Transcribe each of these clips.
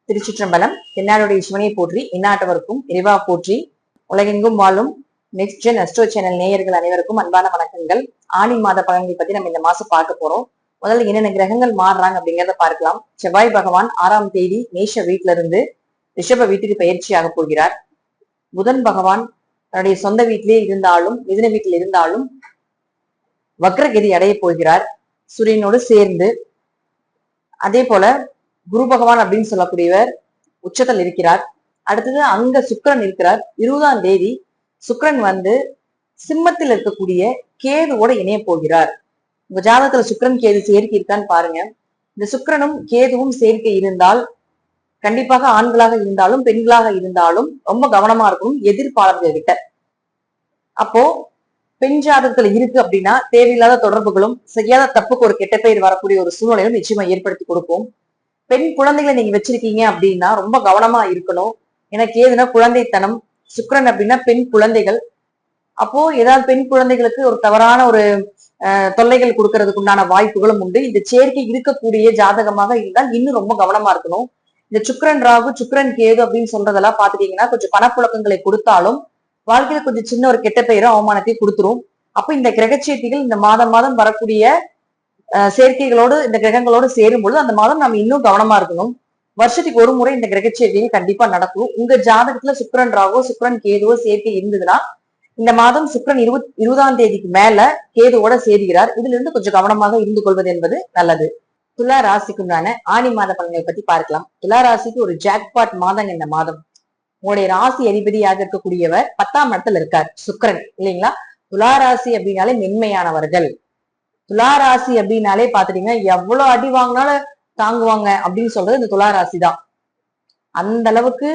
திருச்சிற்றம்பலம். தென்னாடுடைய சிவனையை போற்றி, இந்நாட்டவருக்கும் இறைவா போற்றி. உலகெங்கும் வாழும் நெக்ஸ்ட் ஜென் அஸ்ட்ரோ சேனல் நேயர்கள் அனைவருக்கும் அன்பான வணக்கங்கள். ஆனி மாத பலன்களை பத்தி நம்ம இந்த மாசம் பார்க்க போறோம். முதல்ல என்னென்ன கிரகங்கள் மாறுறாங்க அப்படிங்கிறத பார்க்கலாம். செவ்வாய் பகவான் 6ஆம் தேதி மேஷ வீட்டுல இருந்து ரிஷப வீட்டுக்கு பயிற்சியாக போகிறார். புதன் பகவான் தன்னுடைய சொந்த வீட்டிலே இருந்தாலும் மிதுன வீட்டில் இருந்தாலும் வக்ரகதி அடைய போகிறார் சூரியனோடு சேர்ந்து. அதே போல குரு பகவான் அப்படின்னு சொல்லக்கூடியவர் உச்சத்தில் இருக்கிறார். அடுத்தது அங்க சுக்கிரன் இருக்கிறார். 20ஆம் தேதி சுக்கிரன் வந்து சிம்மத்தில் இருக்கக்கூடிய கேதுவோட இணைய போகிறார். உங்க ஜாதகத்துல சுக்கிரன் கேது சேர்க்கை இருக்கான்னு பாருங்க. இந்த சுக்கிரனும் கேதுவும் சேர்க்கை இருந்தால் கண்டிப்பாக ஆண்களாக இருந்தாலும் பெண்களாக இருந்தாலும் ரொம்ப கவனமா இருக்கணும் எதிர்ப்பாளர்கள் கிட்ட. அப்போ பெண் ஜாதகத்துல இருக்கு அப்படின்னா தேவையில்லாத தொடர்புகளும் செய்யாத தப்புக்கு ஒரு கெட்ட பெயர் வரக்கூடிய ஒரு சூழ்நிலையும் நிச்சயமா ஏற்படுத்தி கொடுக்கும். பெண் குழந்தைகளை நீங்க வச்சிருக்கீங்க அப்படின்னா ரொம்ப கவனமா இருக்கணும். எனக்கு ஏதுன்னா குழந்தைத்தனம், சுக்கிரன் அப்படின்னா பெண் குழந்தைகள். அப்போ ஏதாவது பெண் குழந்தைகளுக்கு ஒரு தவறான ஒரு தொல்லைகள் கொடுக்கறதுக்கு உண்டான வாய்ப்புகளும் உண்டு. இந்த சேர்க்கை இருக்கக்கூடிய ஜாதகமாக இருந்தால் இன்னும் ரொம்ப கவனமா இருக்கணும். இந்த சுக்கிரன் ராகு, சுக்கிரன் கேது அப்படின்னு சொல்றதெல்லாம் பாத்துட்டீங்கன்னா கொஞ்சம் பணப்புழக்கங்களை கொடுத்தாலும் வாழ்க்கையில கொஞ்சம் சின்ன ஒரு கெட்ட பெயரும் அவமானத்தை கொடுத்துரும். அப்ப இந்த கிரகச்சேர்க்கைகள் இந்த மாதம் வரக்கூடிய சேர்க்கைகளோடு இந்த கிரகங்களோடு சேரும் பொழுது அந்த மாதம் நம்ம இன்னும் கவனமா இருக்கணும். வருஷத்துக்கு ஒரு முறை இந்த கிரகச்சேர்க்கைகள் கண்டிப்பா நடக்கும். உங்க ஜாதகத்துல சுக்கிரன் ராகோ சுக்கிரன் கேதுவோ சேர்க்கை இருந்ததுன்னா இந்த மாதம் சுக்கிரன் 20ஆம் தேதிக்கு மேல கேதுவோட சேர்கிறார். இதுல இருந்து கொஞ்சம் கவனமாக இருந்து கொள்வது என்பது நல்லது. துலா ராசிக்குண்டான ஆணி மாத பலன்களை பத்தி பார்க்கலாம். துலா ராசிக்கு ஒரு ஜாக்பாட் மாதம் இந்த மாதம். உங்களுடைய ராசி அதிபதியாக இருக்கக்கூடியவர் 10ஆம் இடத்துல இருக்கார் சுக்கிரன், இல்லைங்களா? துலா ராசி அப்படின்னாலே மென்மையானவர்கள். துலா ராசி அப்படின்னாலே பாத்துட்டீங்கன்னா எவ்வளவு அடி வாங்கினாலும் தாங்குவாங்க அப்படின்னு சொல்றது இந்த துலா ராசி தான். அந்த அளவுக்கு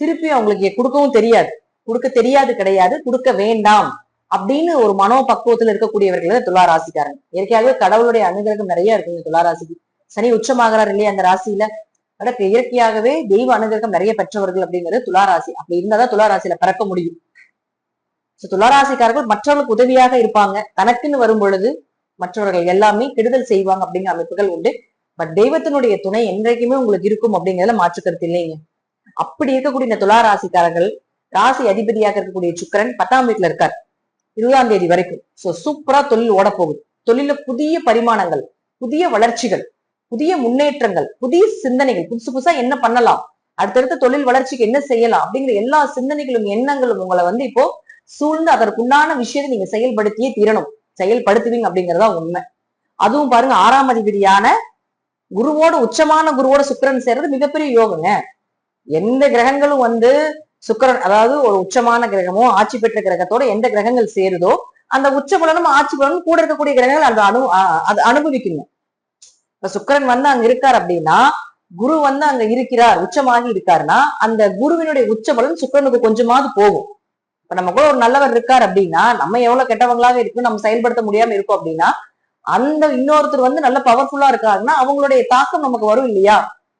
திருப்பி அவங்களுக்கு கொடுக்கவும் தெரியாது, கொடுக்க தெரியாது கிடையாது, கொடுக்க வேண்டாம் அப்படின்னு ஒரு மனோபக்குவத்துல இருக்கக்கூடியவர்கள் துலா ராசிக்காரங்க. இயற்கையாகவே கடவுளுடைய அனுகிரகம் நிறைய இருக்குங்க துலா ராசிக்கு. சனி உச்சமாகிறார் இல்லையா அந்த ராசியில, அதற்கு இயற்கையாகவே தெய்வ அனுகிரகம் நிறைய பெற்றவர்கள் அப்படிங்கிறது துலா ராசி. அப்படி இருந்தாதான் துலா ராசியில பிறக்க முடியும். துலா ராசிக்காரர்கள் மற்றவர்களுக்கு உதவியாக இருப்பாங்க. தனக்குன்னு வரும் பொழுது மற்றவர்கள் எல்லாமே கெடுதல் செய்வாங்க அப்படிங்கிற அமைப்புகள் உண்டு. பட் தெய்வத்தினுடைய துணை என்றைக்குமே உங்களுக்கு இருக்கும் அப்படிங்கிறதுல மாற்று கருத்து இல்லைங்க. அப்படி இருக்கக்கூடிய இந்த துலா ராசிக்காரர்கள் ராசி அதிபதியாக இருக்கக்கூடிய சுக்கிரன் 10ஆம் வீட்டுல இருக்கார் 20ஆம் தேதி வரைக்கும். சோ சூப்பரா தொழில் ஓட போகுது. தொழில புதிய பரிமாணங்கள், புதிய வளர்ச்சிகள், புதிய முன்னேற்றங்கள், புதிய சிந்தனைகள், புதுசு புதுசா என்ன பண்ணலாம், அடுத்தடுத்த தொழில் வளர்ச்சிக்கு என்ன செய்யலாம் அப்படிங்கிற எல்லா சிந்தனைகளும் எண்ணங்களும் உங்களை வந்து இப்போ சூழ்ந்து அதற்குண்டான விஷயத்தை நீங்க செயல்படுத்தியே தீரணும். செயல்படுத்துவீங்க அப்படிங்கறதா உண்மை. அதுவும் பாருங்க 6ஆம் அதிபதியான குருவோட உச்சமான குருவோட சுக்கிரன் சேர்றது மிகப்பெரிய யோகங்க. எந்த கிரகங்களும் வந்து சுக்கிரன், அதாவது ஒரு உச்சமான கிரகமோ ஆட்சி பெற்ற கிரகத்தோட எந்த கிரகங்கள் சேருதோ அந்த உச்ச பலனும் ஆட்சி பலனும் கூட இருக்கக்கூடிய கிரகங்கள் அது அனுபவிக்குங்க. இப்ப சுக்கிரன் வந்து அங்க இருக்கார் அப்படின்னா குரு வந்து அங்க இருக்கிறார், உச்சமாகி இருக்காருன்னா அந்த குருவினுடைய உச்ச பலன் சுக்கிரனுக்கு கொஞ்சமாவது போகும். இப்ப நம்ம கூட ஒரு நல்லவர் இருக்கார் அப்படின்னா நம்ம எவ்வளவு கெட்டவங்களாக இருக்கு நம்ம செயல்படுத்த முடியாம இருக்கோம் அப்படின்னா அந்த இன்னொருத்தர் வந்து நல்ல பவர்ஃபுல்லா இருக்காருன்னா அவங்களுடைய தாக்கம் நமக்கு வரும் இல்லையா,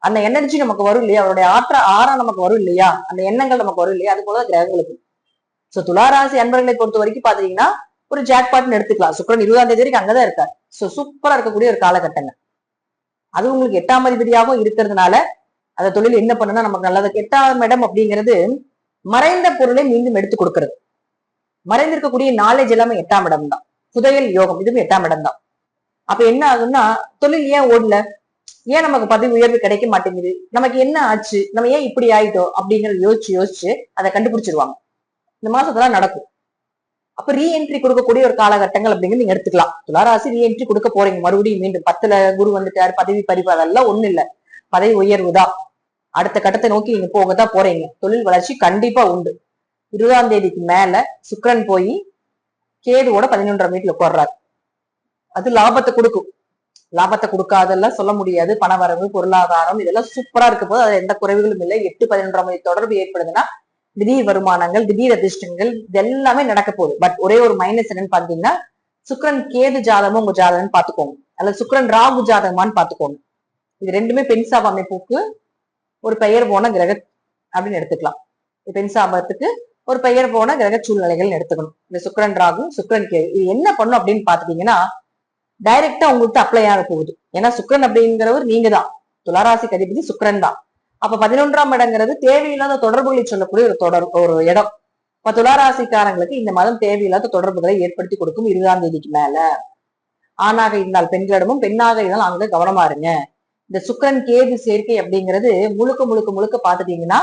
அந்த எனர்ஜி நமக்கு வரும் இல்லையா, அவருடைய ஆறா நமக்கு வரும் இல்லையா, அந்த எண்ணங்கள் நமக்கு வரும் இல்லையா. அது போலதான் கிரகங்களுக்கு. சோ துளாராசி அன்பர்களை பொறுத்த வரைக்கும் பாத்தீங்கன்னா ஒரு ஜாக்பாட்னு எடுத்துக்கலாம். சுக்கிரன் 20ஆம் தேதி வரைக்கும் அங்கதான் இருக்காரு. சோ சூப்பரா இருக்கக்கூடிய ஒரு காலகட்டங்க. அது உங்களுக்கு 8ஆம் அதிபதியாகவும் இருக்கிறதுனால அந்த தொழில் என்ன பண்ணுன்னா நமக்கு நல்லது. 8ஆம் இடம் அப்படிங்கிறது மறைந்த பொருளை மீண்டும் எடுத்து கொடுக்கிறது. மறைந்திருக்கக்கூடிய நாலேஜ் எல்லாமே 8ஆம் இடம் தான். புதையல் யோகம் இதுவும் 8ஆம் இடம் தான். அப்ப என்ன ஆகும்னா தொழில் ஏன் ஓடல, ஏன் நமக்கு பதவி உயர்வு கிடைக்க மாட்டேங்குது, நமக்கு என்ன ஆச்சு, நம்ம ஏன் இப்படி ஆயிட்டோம் அப்படிங்கறத யோசிச்சு அதை கண்டுபிடிச்சிருவாங்க. இந்த மாசத்துல நடக்கும். அப்ப ரீஎன்ட்ரி கொடுக்கக்கூடிய ஒரு காலகட்டங்கள் அப்படிங்கிறது நீங்க எடுத்துக்கலாம். துளாராசி ரீஎன்ட்ரி கொடுக்க போறீங்க. மறுபடியும் மீண்டும் 10ல குரு வந்துட்டாரு, பதவி பறிப்பு அதெல்லாம் ஒண்ணு இல்ல, பதவி உயர்வு தான். அடுத்த கட்டத்தை நோக்கி நீங்க போகத்தான் போறீங்க. தொழில் வளர்ச்சி கண்டிப்பா உண்டு. 20ஆம் தேதிக்கு மேல சுக்கிரன் போய் கேதுவோட 11ஆம் வீட்டுல உட்கார்றாரு. அது லாபத்தை கொடுக்கும். லாபத்தை கொடுக்காதெல்லாம் சொல்ல முடியாது. பணவரவு, பொருளாதாரம் இதெல்லாம் சூப்பரா இருக்க போது அது எந்த குறைவுகளும் இல்லை. 8-11ஆம் வீடு தொடர்பு ஏற்படுதுன்னா திடீர் வருமானங்கள், திடீர் அதிர்ஷ்டங்கள் இது எல்லாமே நடக்க போகுது. பட் ஒரே ஒரு மைனஸ் என்னன்னு பாத்தீங்கன்னா சுக்கிரன் கேது ஜாதகமும் உங்க ஜாதகம்னு பாத்துக்கோங்க, அல்லது சுக்கிரன் ராகு ஜாதகமான்னு பாத்துக்கோங்க. இது ரெண்டுமே பெண் சாப அமைப்புக்கு ஒரு பெயர் போன கிரக அப்படின்னு எடுத்துக்கலாம். பெண் சாபத்துக்கு ஒரு பெயர் போன கிரக சூழ்நிலைகள் எடுத்துக்கணும். இந்த சுக்கிரன் ராகு, சுக்கிரன் கேது இது என்ன பண்ணும் அப்படின்னு பாத்துட்டீங்கன்னா டைரக்டா உங்களுக்கு அப்ளை ஆக போகுது. ஏன்னா சுக்கிரன் அப்படிங்கிறவர் நீங்க தான். துளாராசிக்கு அதிபதி சுக்கிரன் தான். அப்ப 11ஆம் இடங்கிறது தேவையில்லாத தொடர்புகளை சொல்லக்கூடிய ஒரு இடம். இப்ப துளாராசிக்காரங்களுக்கு இந்த மாதம் தேவையில்லாத தொடர்புகளை ஏற்படுத்தி கொடுக்கும் 20ஆம் தேதிக்கு மேல. ஆணாக இருந்தால் பெண்களிடமும், பெண்ணாக இருந்தால் அங்க கவனமா இருங்க. இந்த சுக்கிரன் கேது சேர்க்கை அப்படிங்கிறது முழுக்க முழுக்க முழுக்க பாத்துட்டீங்கன்னா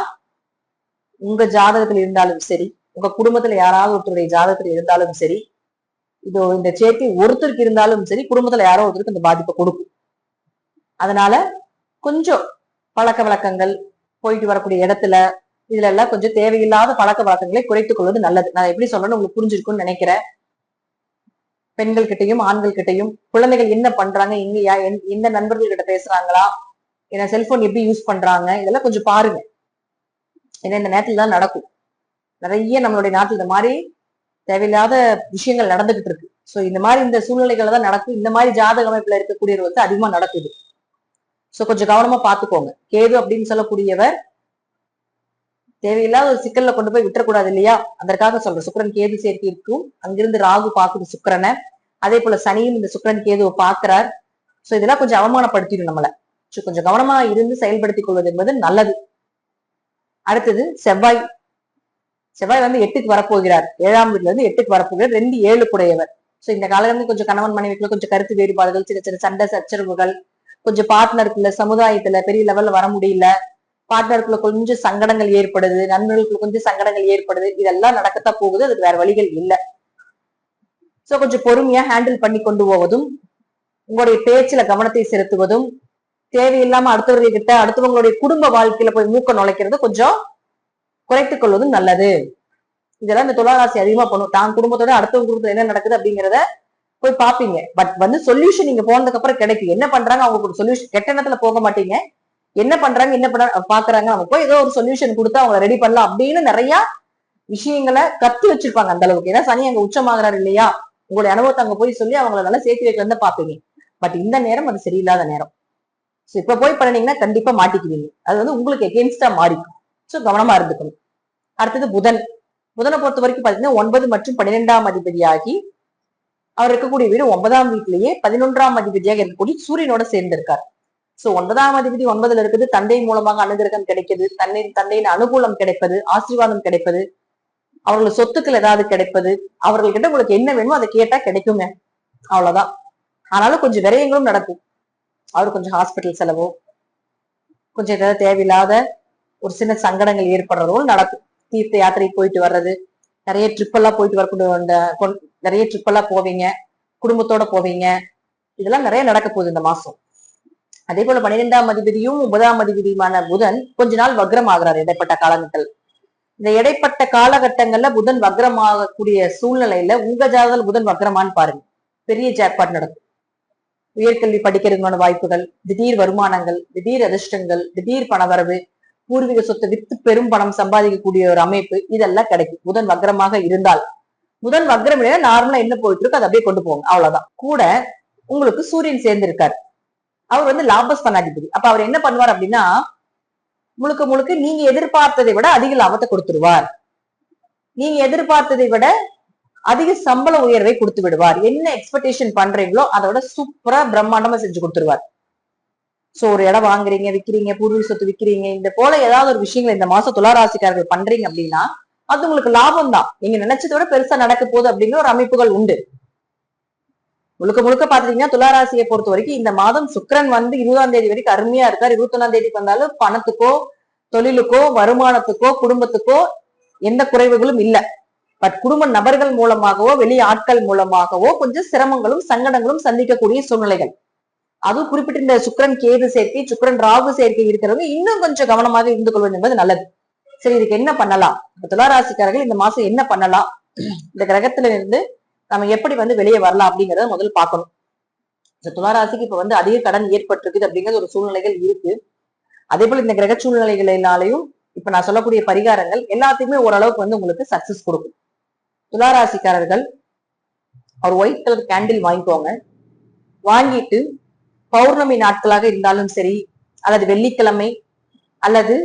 உங்க ஜாதகத்துல இருந்தாலும் சரி, உங்க குடும்பத்துல யாராவது ஒருத்தருடைய ஜாதகத்துல இருந்தாலும் சரி, இது இந்த சேர்க்கை ஒருத்தருக்கு இருந்தாலும் சரி, குடும்பத்துல யாரோ ஒருத்தருக்கு இந்த பாதிப்பை கொடுக்கும். அதனால கொஞ்சம் பழக்க வழக்கங்கள், போயிட்டு வரக்கூடிய இடத்துல இதுல எல்லாம் கொஞ்சம் தேவையில்லாத பழக்க வழக்கங்களை குறைத்துக் கொள்வது நல்லது. நான் எப்படி சொல்றேன்னு உங்களுக்கு புரிஞ்சிருக்கும்னு நினைக்கிறேன். பெண்கள் கிட்டையும் ஆண்கள் கிட்டையும் குழந்தைகள் என்ன பண்றாங்க, எங்கயா எந்த நண்பர்கள் கிட்ட பேசுறாங்களா, ஏன்னா செல்போன் எப்படி யூஸ் பண்றாங்க, இதெல்லாம் கொஞ்சம் பாருங்க. ஏன்னா இந்த நேரத்துல தான் நடக்கும். நிறைய நம்மளுடைய நாட்டில் இந்த மாதிரி தேவையில்லாத விஷயங்கள் நடந்துகிட்டு இருக்கு. சோ இந்த மாதிரி இந்த சூழ்நிலைகள் தான் நடக்கும். இந்த மாதிரி ஜாதக அமைப்புல இருக்கக்கூடியவர் வந்து அதிகமா நடக்குது. சோ கொஞ்சம் கவனமா பாத்துக்கோங்க. கேது அப்படின்னு சொல்லக்கூடியவர் தேவையில்லாத ஒரு சிக்கல்ல கொண்டு போய் விட்டுறக்கூடாது இல்லையா? அதற்காக சொல்றேன். சுக்கிரன் கேது சேர்க்கை இருக்கும். அங்கிருந்து ராகு பாக்குது சுக்கிரனை. அதே போல சனியும் இந்த சுக்கிரன் கேதுவை பாக்குறார். சோ இதெல்லாம் கொஞ்சம் அவமானப்படுத்திடும் நம்மள. கொஞ்சம் கவனமா இருந்து செயல்படுத்திக் கொள்வது என்பது நல்லது. அடுத்தது செவ்வாய். செவ்வாய் வந்து 8க்கு வரப்போகிறார். 7ஆம் வீட்டுல இருந்து 8க்கு வரப்போகிறார். 2 7 கூடையவர். சோ இந்த காலகட்டத்தில் கொஞ்சம் கணவன் மனைவிக்குள்ள கொஞ்சம் கருத்து வேறுபாடுகள், சின்ன சின்ன சண்டை சச்சரவுகள், கொஞ்சம் பார்ட்னருக்குள்ள சமுதாயத்துல பெரிய லெவல்ல வர முடியல, பார்ட்னருக்குள்ள கொஞ்சம் சங்கடங்கள் ஏற்படுது, நண்பர்களுக்குள்ள கொஞ்சம் சங்கடங்கள் ஏற்படுது, இதெல்லாம் நடக்கத்தான் போகுது. அதுக்கு வேற வழிகள் இல்லை. சோ கொஞ்சம் பொறுமையா ஹேண்டில் பண்ணி கொண்டு போவதும், உங்களுடைய பேச்சுல கவனத்தை செலுத்துவதும், தேவையில்லாம அடுத்தவர்கிட்ட அடுத்தவங்களுடைய குடும்ப வாழ்க்கையில போய் மூக்க நுழைக்கிறது கொஞ்சம் குறைத்துக் கொள்வதும் நல்லது. இதெல்லாம் இந்த துளாராசி அதிகமா பண்ணும். தான் குடும்பத்தோட அடுத்தவங்க குடும்பத்துல என்ன நடக்குது அப்படிங்கிறத போய் பாப்பீங்க. பட் வந்து சொல்யூஷன் நீங்க போனதுக்கு அப்புறம் கிடைக்கும். என்ன பண்றாங்க அவங்களுக்கு சொல்யூஷன், கெட்ட எண்ணத்துல போக மாட்டீங்க. என்ன பண்றாங்க என்ன பண்ண பாக்குறாங்க, அவங்க போய் ஏதோ ஒரு சொல்யூஷன் கொடுத்து அவங்க ரெடி பண்ணலாம் அப்படின்னு நிறைய விஷயங்களை கத்து வச்சிருப்பாங்க அந்த அளவுக்கு. ஏன்னா சனி அங்க உச்சமாகறாரு இல்லையா? உங்களுடைய அனுபவத்தை அங்க போய் சொல்லி அவங்கள நல்லா சேர்த்து வைக்கல பாப்பீங்க. பட் இந்த நேரம் அது சரியில்லாத நேரம். சோ இப்ப போய் பண்ணீங்கன்னா கண்டிப்பா மாட்டிக்குவீங்க. அது வந்து உங்களுக்கு எகெயின்ஸ்டா மாறிக்கும். சோ கவனமா இருந்துக்கணும். அடுத்தது புதன். புதனை பொறுத்த வரைக்கும் பாத்தீங்கன்னா 9 மற்றும் 12ஆம் அதிபதியாகி அவர் இருக்கக்கூடிய வீடு 9ஆம் வீட்டிலேயே 11ஆம் அதிபதியாக இருக்கக்கூடிய சூரியனோட சேர்ந்திருக்கார். சோ 9ஆம் அதிபதி 9ல இருக்குது. தந்தை மூலமாக அனுகிரகம் கிடைக்குது, தந்தையின் அனுகூலம் கிடைப்பது, ஆசீர்வாதம் கிடைப்பது, அவர்கள் சொத்துக்கள் ஏதாவது கிடைப்பது, அவர்கள்கிட்ட உங்களுக்கு என்ன வேணுமோ அதை கேட்டா கிடைக்குங்க. அவ்வளவுதான். ஆனாலும் கொஞ்சம் விரயங்களும் நடக்கும். அவரு கொஞ்சம் ஹாஸ்பிட்டல் செலவோ, கொஞ்சம் ஏதாவது தேவையில்லாத ஒரு சின்ன சங்கடங்கள் ஏற்படுறதோ நடக்கும். தீர்த்த யாத்திரை போயிட்டு வர்றது, நிறைய ட்ரிப் எல்லாம் போயிட்டு வரக்கூடிய நிறைய ட்ரிப் எல்லாம் போவீங்க, குடும்பத்தோட போவீங்க. இதெல்லாம் நிறைய நடக்க போகுது இந்த மாசம். அதே போல 12ஆம் அதிபதியும் 9ஆம் அதிபதியுமான புதன் கொஞ்ச நாள் வக்ரம் ஆகிறார் இடைப்பட்ட காலகட்டத்தில். இந்த இடைப்பட்ட காலகட்டங்கள்ல புதன் வக்ரமாகக்கூடிய சூழ்நிலையில உங்க ஜாதகத்தில் புதன் வக்ரமான்னு பாருங்க. பெரிய ஜாக்பாட் நடக்கும். உயர்கல்வி படிக்கிறதுக்கான வாய்ப்புகள், திடீர் வருமானங்கள், திடீர் அதிர்ஷ்டங்கள், திடீர் பணவரவு, பூர்வீக சொத்தை வித்து பெரும் பணம் சம்பாதிக்கக்கூடிய ஒரு அமைப்பு, இதெல்லாம் கிடைக்கும் புதன் வக்ரமாக இருந்தால். புதன் வக்ரம் நார்மலா என்ன போயிட்டு இருக்கு அதை அப்படியே கொண்டு போங்க. அவ்வளவுதான். கூட உங்களுக்கு சூரியன் சேர்ந்திருக்காரு. அவர் வந்து லாபஸ்தானாதிபதி. அப்ப அவர் என்ன பண்ணுவார் அப்படின்னா, முழுக்க முழுக்க நீங்க எதிர்பார்த்ததை விட அதிக லாபத்தை கொடுத்துருவார். நீங்க எதிர்பார்த்ததை விட அதிக சம்பள உயர்வை கொடுத்து விடுவார். என்ன எக்ஸ்பெக்டேஷன் பண்றீங்களோ அதோட சூப்பரா பிரம்மாண்டமா செஞ்சு கொடுத்துருவார். சோ ஒரு இடம் வாங்குறீங்க, விக்கிறீங்க, பூர்வீக சொத்து விக்கிறீங்க, இந்த போல ஏதாவது ஒரு விஷயங்கள் இந்த மாசம் துளாராசிக்காரர்கள் பண்றீங்க அப்படின்னா அது உங்களுக்கு லாபம் தான். நீங்க நினைச்சதை விட பெருசா நடக்க போகுது அப்படிங்கிற ஒரு அமைப்புகள் உண்டு. முழுக்க முழுக்க பாத்தீங்கன்னா துளாராசியை பொறுத்த வரைக்கும் இந்த மாதம் சுக்கிரன் வந்து 20ஆம் தேதி வரைக்கும் அருமையா இருக்காரு. 21ஆம் தேதிக்கு வந்தாலும் பணத்துக்கோ, தொழிலுக்கோ, வருமானத்துக்கோ, குடும்பத்துக்கோ எந்த குறைவுகளும் இல்லை. பட் குடும்ப நபர்கள் மூலமாகவோ, வெளி ஆட்கள் மூலமாகவோ கொஞ்சம் சிரமங்களும் சங்கடங்களும் சந்திக்கக்கூடிய சூழ்நிலைகள். அதுவும் குறிப்பிட்ட இந்த சுக்கிரன் கேது சேர்க்கை, சுக்கிரன் ராகு சேர்க்கை இருக்கிறவங்க இன்னும் கொஞ்சம் கவனமாக இருந்து கொள்வது என்பது நல்லது. சரி, இதுக்கு என்ன பண்ணலாம்? துளாராசிக்காரர்கள் இந்த மாசம் என்ன பண்ணலாம், இந்த கிரகத்துல இருந்து நம்ம எப்படி வந்து வெளியே வரலாம் அப்படிங்கறத முதல்ல பார்க்கணும். துளாராசிக்கு இப்ப வந்து அதிக கடன் ஏற்பட்டிருக்குது அப்படிங்கிறது ஒரு சூழ்நிலைகள் இருக்கு. அதே போல இந்த கிரக சூழ்நிலைகளினாலையும் இப்ப நான் சொல்லக்கூடிய பரிகாரங்கள் எல்லாத்தையுமே ஓரளவுக்கு வந்து உங்களுக்கு சக்சஸ் கொடுக்கும். துளாராசிக்காரர்கள் ஒரு ஒயிட் கலர் கேண்டில் வாங்கிக்கோங்க. வாங்கிட்டு பௌர்ணமி நாட்களாக இருந்தாலும் சரி, அல்லது வெள்ளிக்கிழமை அல்லது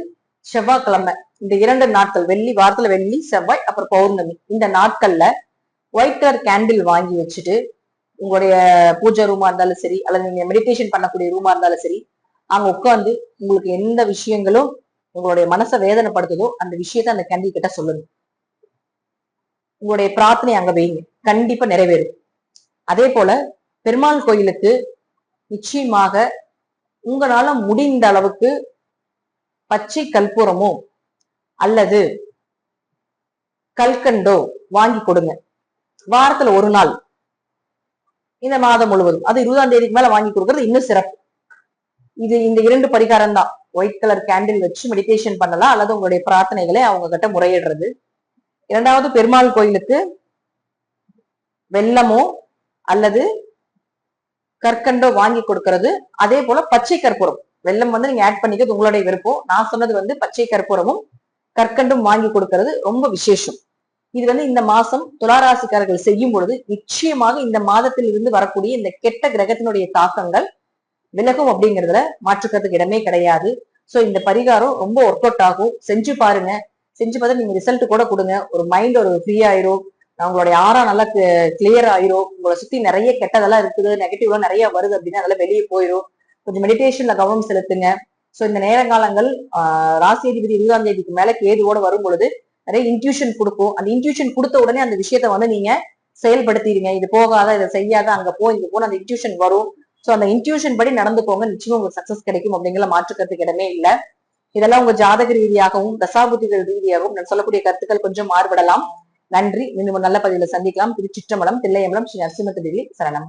செவ்வாய்க்கிழமை, இந்த 2 நாட்கள், வாரத்துல வெள்ளி, செவ்வாய், அப்புறம் பௌர்ணமி, இந்த நாட்கள்ல ஒயிட் கலர் கேண்டில் வாங்கி வச்சுட்டு உங்களுடைய பூஜை ரூமா இருந்தாலும் சரி, அல்லது நீங்க மெடிடேஷன் பண்ணக்கூடிய ரூமா இருந்தாலும் சரி, அங்க உட்காந்து உங்களுக்கு எந்த விஷயங்களும் உங்களுடைய மனசை வேதனைப்படுத்துதோ அந்த விஷயத்த அந்த கேண்டில் கிட்ட சொல்லுங்க. உங்களுடைய பிரார்த்தனை அங்க வைங்க, கண்டிப்பா நிறைவேறும். அதே போல பெருமாள் கோயிலுக்கு நிச்சயமாக உங்களால முடிந்த அளவுக்கு பச்சை கற்பூரமோ அல்லது கல்கண்டோ வாங்கி கொடுங்க. வாரத்துல ஒரு நாள், இந்த மாதம் முழுவதும், அது 20ஆம் தேதிக்கு மேல வாங்கி கொடுக்கறது இன்னும் சிறப்பு. இது இந்த 2 பரிகாரம் தான். ஒயிட் கலர் கேண்டில் வச்சு மெடிடேஷன் பண்ணலாம், அல்லது உங்களுடைய பிரார்த்தனைகளை அவங்க கிட்ட முறையிடுறது. இரண்டாவது, பெருமாள் கோயிலுக்கு வெல்லமோ அல்லது கற்கண்டோ வாங்கி கொடுக்கறது. அதே போல பச்சை கற்பூரம், வெல்லம் நீங்க ஆட் பண்ணிக்கிறது உங்களுடைய விருப்பம். நான் சொன்னது பச்சை கற்பூரமும் கற்கண்டும் வாங்கி கொடுக்கறது ரொம்ப விசேஷம். இது இந்த மாசம் துளாராசிக்காரர்கள் செய்யும் பொழுது நிச்சயமாக இந்த மாதத்தில் இருந்து வரக்கூடிய இந்த கெட்ட கிரகத்தினுடைய தாக்கங்கள் விலகும் அப்படிங்கிறதுல மாற்றுக்கிறதுக்கு இடமே கிடையாது. சோ இந்த பரிகாரம் ரொம்ப ஒர்க் அவுட் ஆகும். செஞ்சு பாருங்க. செஞ்சு பார்த்து நீங்க ரிசல்ட் கூட கொடுங்க. ஒரு மைண்ட் ஒரு ஃப்ரீ ஆயிரும். உங்களுடைய ஆறா நல்லா கிளியர் ஆயிரும். உங்களை சுத்தி நிறைய கெட்டதெல்லாம் இருக்குது, நெகட்டிவ்லாம் நிறைய வருது அப்படின்னா அதெல்லாம் வெளியே போயிடும். கொஞ்சம் மெடிடேஷன்ல கவனம் செலுத்துங்க. சோ இந்த நேரங்காலங்கள் ராசி அதிபதி 20ஆம் தேதிக்கு மேல கேதுவோட வரும் பொழுது நிறைய இன்ட்யூஷன் கொடுக்கும். அந்த இன்ட்யூஷன் கொடுத்த உடனே அந்த விஷயத்த நீங்க செயல்படுத்திடுங்க. இது போகாத, இதை செய்யாத, அங்க போ, இங்க போன அந்த இன்ட்யூஷன் வரும். சோ அந்த இன்ட்யூஷன் படி நடந்துக்கோங்க. நிச்சயமா உங்களுக்கு சக்சஸ் கிடைக்கும் அப்படிங்கிற மாற்றுக்கிறதுக்கு இடமே இல்லை. இதெல்லாம் உங்க ஜாதக ரீதியாகவும் தசாபுத்திகள் ரீதியாகவும் நான் சொல்லக்கூடிய கருத்துக்கள் கொஞ்சம் மாறுபடலாம். நன்றி. மீண்டும் நல்ல பதிவுல சந்திக்கலாம். திருச்சிற்றம்பலம், தில்லையம்பலம், ஸ்ரீ நரசிம்ம தேவி சரணம்.